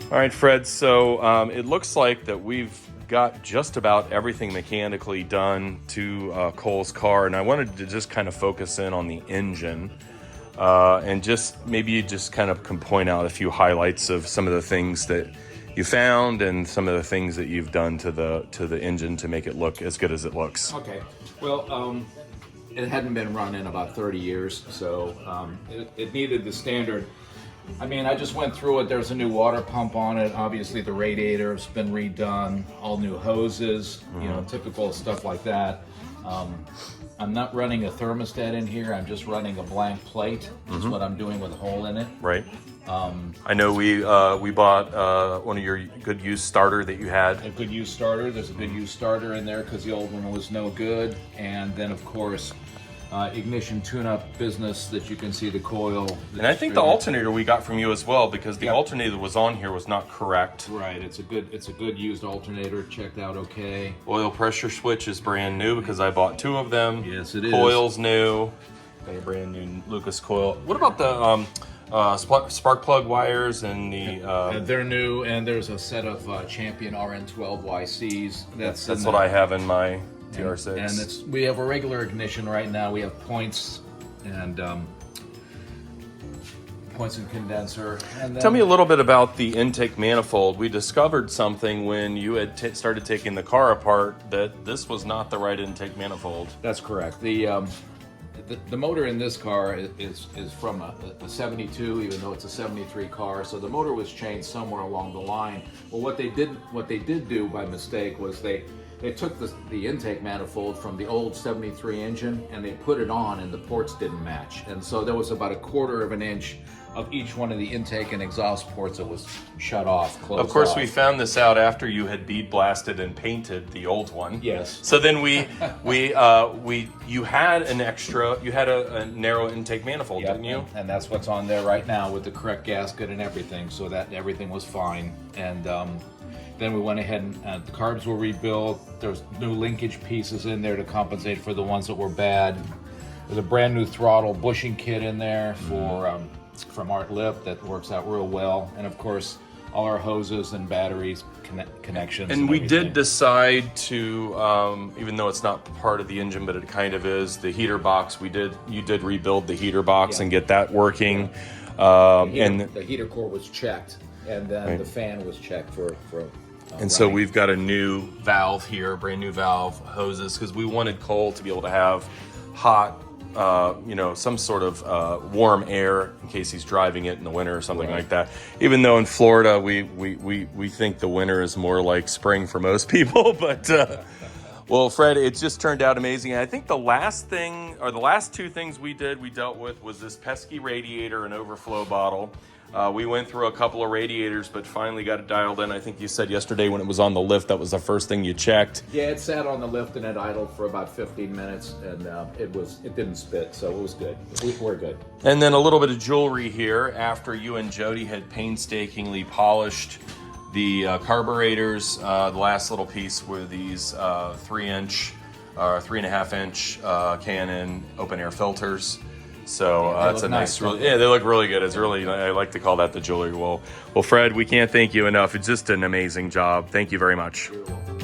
All right, Fred, so it looks like that we've got just about everything mechanically done to Cole's car, and I wanted to just kind of focus in on the engine, and just maybe you just kind of can point out a few highlights of some of the things that you found and some of the things that you've done to the engine to make it look as good as it looks. Okay, well, it hadn't been run in about 30 years, so it needed the standard. I mean, I just went through it. There's a new water pump on it. Obviously, the radiator's been redone. All new hoses, you know, typical stuff like that. I'm not running a thermostat in here. I'm just running a blank plate. That's what I'm doing with a hole in it. Right. I know we bought one of your good use starter that you had. A good use starter. There's a good use starter in there because the old one was no good. And then, of course, ignition tune-up business that you can see the coil. And I think the alternator we got from you as well, because the alternator that was on here was not correct. Right, it's a good used alternator, checked out okay. Oil pressure switch is brand new because I bought 2 of them. Yes, it is. Coil's new. Got a brand new Lucas coil. What about the spark plug wires and the? They're new, and there's a set of Champion RN12YCs. That's what I have in my TR6. And we have a regular ignition right now. We have points and condenser. And then, tell me a little bit about the intake manifold. We discovered something when you had started taking the car apart that this was not the right intake manifold. That's correct. The motor in this car is from a 72, even though it's a 73 car. So the motor was changed somewhere along the line. Well, what they did do by mistake was they took the intake manifold from the old 73 engine and they put it on, and the ports didn't match. And so there was about 1/4 of an inch of each one of the intake and exhaust ports that was shut off, closed Of course, off. we found this out after you had bead blasted and painted the old one. Yes. So then you had a narrow intake manifold, Yep, didn't you? And that's what's on there right now with the correct gasket and everything, so that everything was fine. And then we went ahead and the carbs were rebuilt. There's new linkage pieces in there to compensate for the ones that were bad. There's a brand new throttle bushing kit in there from Art Lip that works out real well. And of course, all our hoses and batteries connections. And we did decide to, even though it's not part of the engine, but it kind of is, the heater box. You did rebuild the heater box and get that working. The heater core was checked, and then the fan was checked for and so we've got a new valve here, a brand new valve, hoses, because we wanted Cole to be able to have hot, some sort of warm air in case he's driving it in the winter or something like that. Even though in Florida we think the winter is more like spring for most people, but well, Fred, it just turned out amazing. And I think the last 2 things we dealt with was this pesky radiator and overflow bottle. We went through a couple of radiators, but finally got it dialed in. I think you said yesterday when it was on the lift, that was the first thing you checked. Yeah, it sat on the lift and it idled for about 15 minutes, and it didn't spit, so it was good. We're good. And then a little bit of jewelry here after you and Jody had painstakingly polished the carburetors. The last little piece were these 3-inch, 3.5-inch Canon open air filters. So that's a nice, they look really good. It's really, I like to call that the jewelry. Well, Fred, we can't thank you enough. It's just an amazing job. Thank you very much. You're welcome.